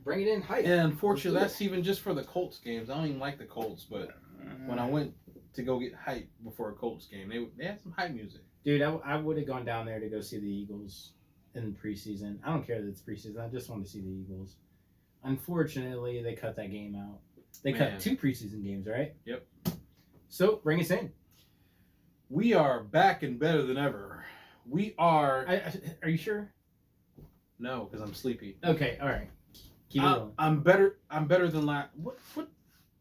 bring it in hype. And unfortunately, that's even just for the Colts games. I don't even like the Colts, but when I went to go get hype before a Colts game, they had some hype music. Dude, I would have gone down there to go see the Eagles in preseason. I don't care that it's preseason. I just want to see the Eagles. Unfortunately, they cut that game out. They cut 2 preseason games, right? Yep. So, bring us in. We are back and better than ever. We are... Are you sure? No, because I'm sleepy. Okay, all right. Keep it going. I'm better than last... What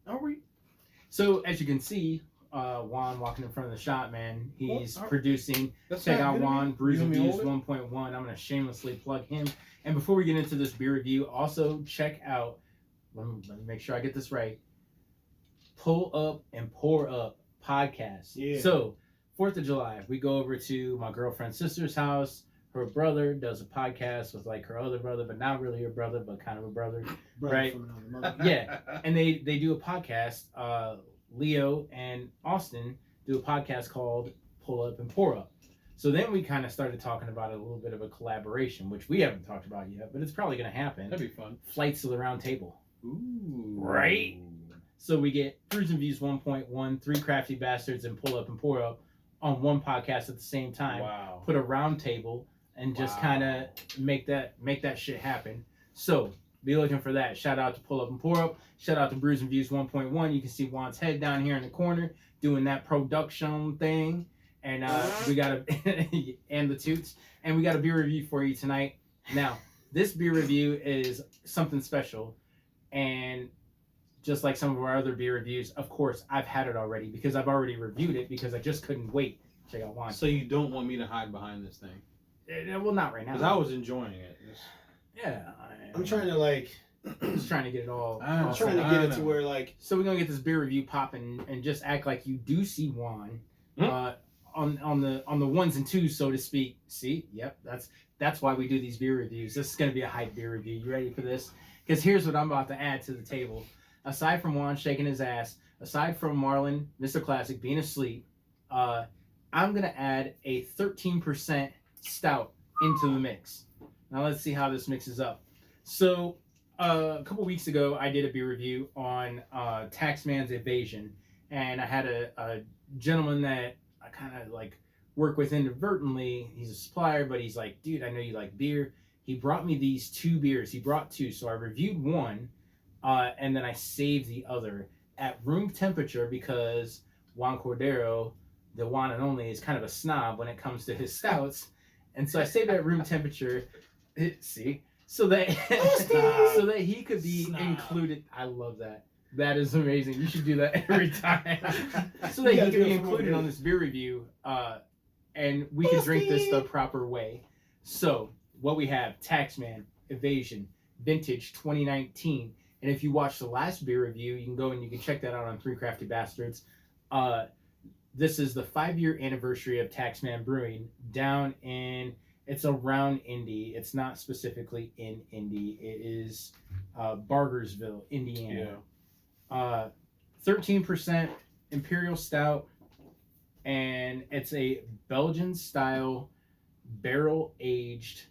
are we... So, as you can see, Juan walking in front of the shop, man. He's producing. Check out Juan, Brews and Views 1.1. I'm going to shamelessly plug him. And before we get into this beer review, also check out, let me make sure I get this right, Pull Up and Pour Up podcast. Yeah. So, 4th of July, we go over to my girlfriend's sister's house. Her brother does a podcast with like her other brother, but not really her brother, but kind of a brother right? From another mother. Yeah. And they do a podcast. Leo and Austin do a podcast called Pull Up and Pour Up. So then we kind of started talking about a little bit of a collaboration, which we haven't talked about yet, but it's probably going to happen. That'd be fun. Flights to the Round Table. Ooh. Right? So we get Brews and Views 1.1, 3 Crafty Bastards, and Pull Up and Pour Up on one podcast at the same time. Wow. Put a round table and just kind of make that shit happen. So be looking for that. Shout out to Pull Up and Pour Up. Shout out to Brews and Views 1.1. You can see Juan's head down here in the corner doing that production thing. And we got and the toots. And we got a beer review for you tonight. Now, this beer review is something special. And just like some of our other beer reviews, of course, I've had it already because I've already reviewed it because I just couldn't wait. Check out Juan. So you don't want me to hide behind this thing? Well, not right now. Because I was enjoying it. Yeah. I'm trying to like... Just trying to get it all. I'm trying to get it to where like... So we're going to get this beer review popping and just act like you do see Juan on the ones and twos, so to speak. See? Yep. That's why we do these beer reviews. This is going to be a hype beer review. You ready for this? Because here's what I'm about to add to the table. Aside from Juan shaking his ass, aside from Marlon, Mr. Classic, being asleep, I'm going to add a 13% stout into the mix. Now let's see how this mixes up. So a couple weeks ago, I did a beer review on Taxman's Evasion, and I had a gentleman that I kind of like work with inadvertently. He's a supplier, but he's like, dude, I know you like beer. He brought me these 2 beers. He brought 2, so I reviewed one, and then I saved the other at room temperature because Juan Cordero, the one and only, is kind of a snob when it comes to his stouts, and so I saved it at room temperature. See, so that he could be included. I love that. That is amazing. You should do that every time. So that he could be included on this beer review, and we can drink this the proper way. So what we have: Taxman Evasion Vintage 2019. And if you watched the last beer review, you can go and you can check that out on 3 Crafty Bastards. This is the 5-year anniversary of Taxman Brewing down in. It's around Indy. It's not specifically in Indy. It is Bargersville, Indiana. Yeah. 13% Imperial Stout, and it's a Belgian-style barrel-aged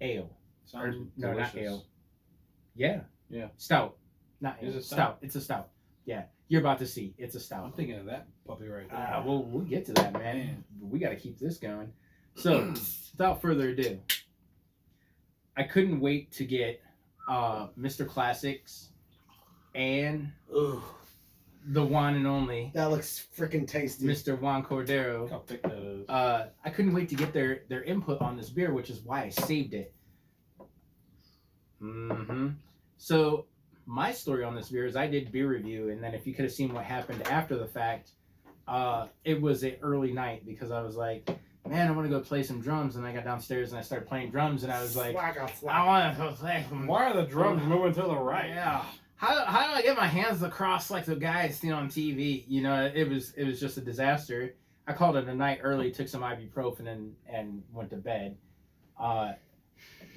ale. Sounds no, delicious. not ale. Yeah. Yeah. Stout. Not ale. Is it Stout? It's a stout. Yeah. You're about to see. It's a stout. I'm thinking of that puppy right there. We'll get to that, man. We got to keep this going. So, without further ado, I couldn't wait to get Mr. Classics and the one and only That looks freaking tasty. Mr. Juan Cordero. Look how thick that is. I couldn't wait to get their input on this beer, which is why I saved it. So, my story on this beer is I did beer review, and then if you could have seen what happened after the fact, it was an early night because I was like, man, I want to go play some drums. And I got downstairs and I started playing drums, and I was like, I want to play some. Why are the drums moving to the right? Yeah. How do I get my hands across like the guys seen on TV? You know, it was just a disaster. I called it a night early, took some ibuprofen, and went to bed. Like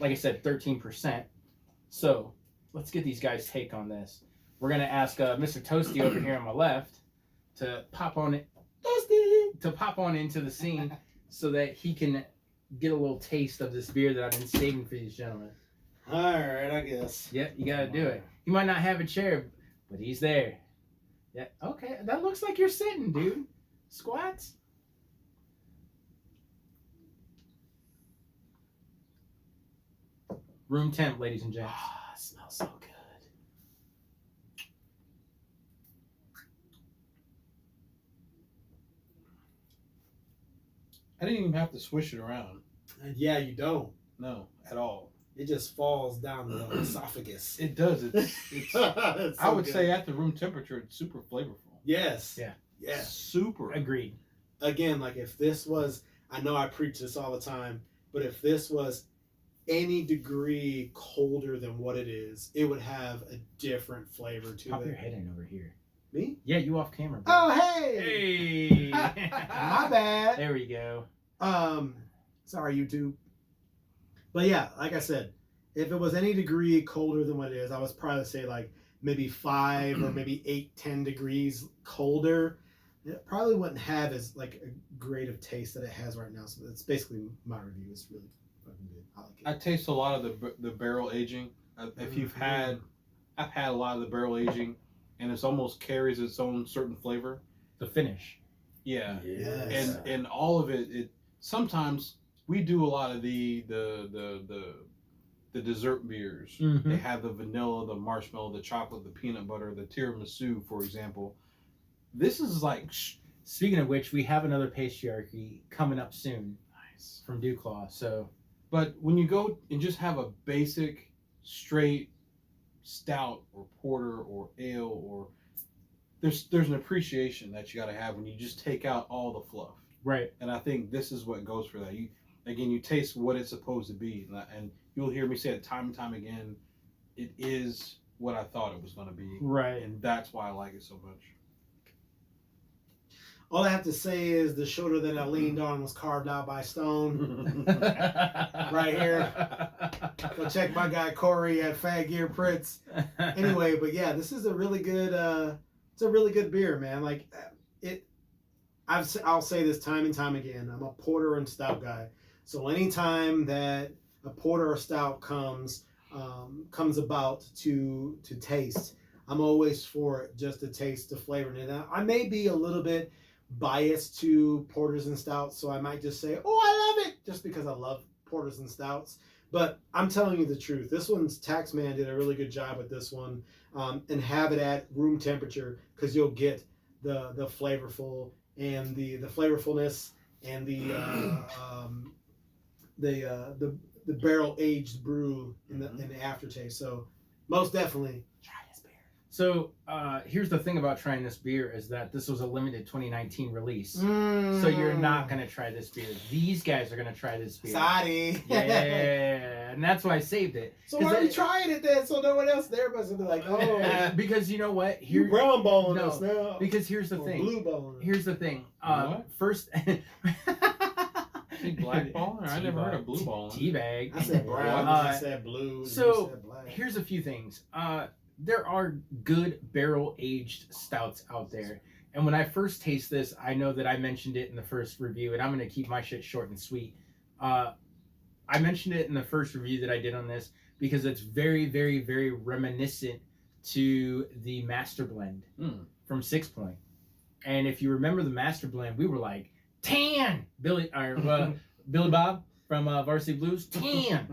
I said, 13%. So let's get these guys' take on this. We're gonna ask Mr. Toasty over here on my left to pop on into the scene so that he can get a little taste of this beer that I've been saving for these gentlemen. All right, I guess. Yep, you gotta do it. He might not have a chair, but he's there. Yeah, okay. That looks like you're sitting, dude. Squats. Room temp, ladies and gents. Ah, it smells so good. I didn't even have to swish it around. And yeah, you don't. No, at all. It just falls down the esophagus. It does. It's It's I so would good. say at the room temperature, it's super flavorful. Yes. Yeah. Yes. Super. Agreed. Again, like if this was, I know I preach this all the time, but if this was any degree colder than what it is, it would have a different flavor to Pop it. your head in over here. Me? Yeah, you off camera. Bro. Oh, hey! Hey. My bad. There we go. Sorry, YouTube. But yeah, like I said, if it was any degree colder than what it is, I was probably say like maybe 5 or maybe 8, 10 degrees colder. It probably wouldn't have as like a great of taste that it has right now. So that's basically my review. It's really fucking good. I like it. I taste a lot of the barrel aging. If you've had, I've had a lot of the barrel aging, and it's almost carries its own certain flavor. The finish. Yeah. Yes. And all of it sometimes we do a lot of the dessert beers. Mhm. They have the vanilla, the marshmallow, the chocolate, the peanut butter, the tiramisu, for example. This is like Speaking of which, we have another patriarchy coming up soon nice. from Dewclaw. So But when you go and just have a basic, straight stout or porter or ale, or there's an appreciation that you got to have when you just take out all the fluff. right. And I think this is what goes for that. You taste what it's supposed to be, and you'll hear me say it time and time again. It is what I thought it was going to be, Right. and that's why I like it so much. All I have to say is the shoulder that I leaned on was carved out by stone. Right here. Go check my guy Corey at Fag Gear Pritz. Anyway, but yeah, this is a really good. It's a really good beer, man. Like it. I'll say this time and time again. I'm a porter and stout guy. So anytime that a porter or stout comes about to taste, I'm always for it just to taste the flavor. And I may be a little bit biased to porters and stouts, so I might just say, "Oh, I love it," just because I love porters and stouts. But I'm telling you the truth. This one's Taxman did a really good job with this one, and have it at room temperature because you'll get the flavorful and the flavorfulness and the barrel aged brew in the aftertaste. So most definitely try this beer. So here's the thing about trying this beer is that this was a limited 2019 release. So you're not going to try this beer. These guys are going to try this beer. Sorry. Yeah, and that's why I saved it. So why are we trying it then? So no one else there must be like, oh, Because you know what? you brown balling no, us now. Because here's the Or thing. blue balling us. Here's the thing. What? First. Black balling? I never heard of blue balling. Teabag. I said brown. I said blue. So you said black. here's a few things. There are good barrel aged stouts out there. And when I first taste this, I know that I mentioned it in the first review, and I'm going to keep my shit short and sweet. I mentioned it in the first review that I did on this because it's very, very, very reminiscent to the Master Blend from 6 Point. And if you remember the Master Blend, we were like, tan! Billy Bob from Varsity Blues, tan!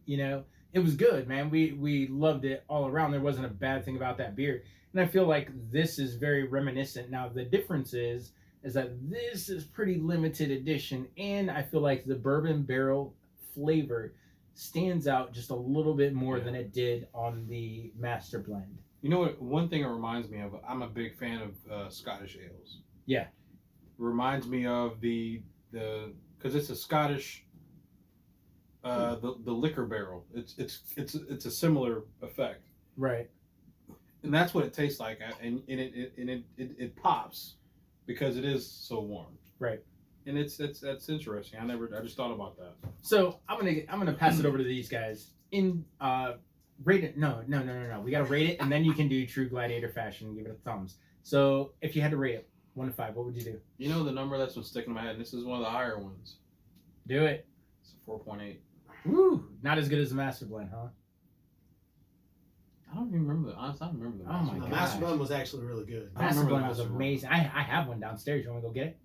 You know, it was good, man. We loved it all around. There wasn't a bad thing about that beer. And I feel like this is very reminiscent. Now, the difference is that this is pretty limited edition, and I feel like the bourbon barrel flavor stands out just a little bit more than it did on the Master Blend. You know what? One thing it reminds me of, I'm a big fan of Scottish ales. Yeah. Reminds me of the because it's a Scottish the liquor barrel. It's a similar effect. Right. And that's what it tastes like, and it pops because it is so warm. Right. And that's interesting. I just thought about that. So I'm gonna pass it over to these guys. Rate it. No. We gotta rate it, and then you can do true gladiator fashion and give it a thumbs. So if you had to rate it 1 to 5, what would you do? You know the number that's been sticking in my head, and this is one of the higher ones. Do it. It's a 4.8. Woo! Not as good as the Master Blend, huh? I don't even remember the. Honestly, I don't remember the. Oh my The gosh. Master Blend was actually really good. I don't Master remember Blend the was Master Blend. amazing. I have one downstairs. You want to go get it?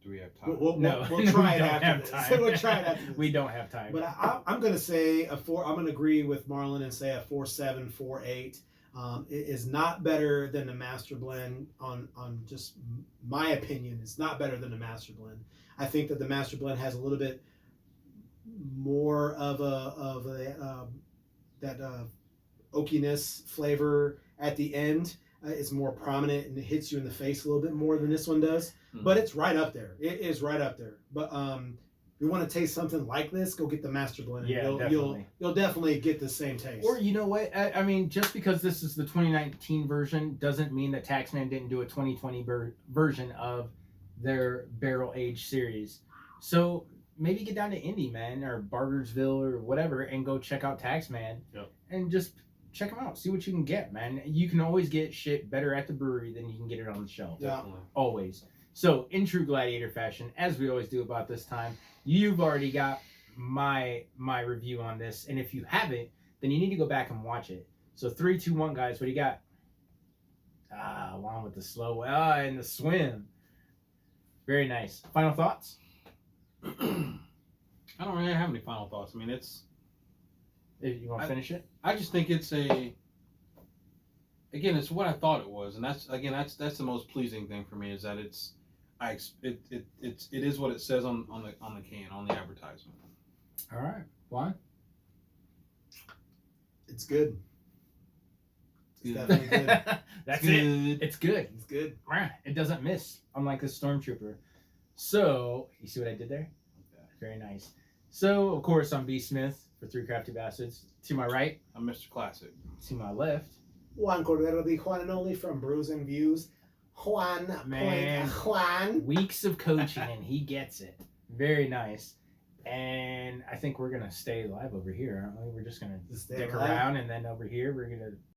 Do we have time? We'll No, try we it don't after have this. time. We'll try it after this. We don't have time. But I'm going to say I'm going to agree with Marlon and say a 4.7, 4.8. It is not better than the Master Blend on just my opinion. It's not better than the Master Blend. I think that the Master Blend has a little bit more of that oakiness flavor at the end. It's more prominent and it hits you in the face a little bit more than this one does. Mhm. But it's right up there. It is right up there. But if you want to taste something like this, go get the Master Blend. Yeah, You'll definitely get the same taste. Or you know what? I mean, just because this is the 2019 version doesn't mean that Taxman didn't do a 2020 version of their barrel aged series. So maybe get down to Indy, man, or Bargersville or whatever, and go check out Taxman. Yep. And just check them out. See what you can get, man. You can always get shit better at the brewery than you can get it on the shelf. Yeah. Definitely. Always. So, in true Gladiator fashion, as we always do about this time, you've already got my review on this, and if you haven't, then you need to go back and watch it. So, 3, 2, 1, guys. What do you got? Juan with the slow and the swim. Very nice. Final thoughts? I don't really have any final thoughts. I mean, it's. If you want to finish it? I just think it's a. Again, it's what I thought it was, and that's the most pleasing thing for me is that it is what it says on the can, on the advertisement. All right. Juan? It's good. It's Good. definitely good. That's Good. it. It's good. It's good. It doesn't miss, unlike the Stormtrooper. So, you see what I did there? Very nice. So, of course, I'm B. Smith for 3 Crafty Bastards. To my right, I'm Mr. Classic. to my left, Juan Cordero, the Juan and Only from Brews and Views. Juan, Man. Juan. weeks of coaching, and he gets it. Very nice. And I think we're going to stay live over here, aren't we? We're just going to Stay stick alive. around, and then over here, we're going to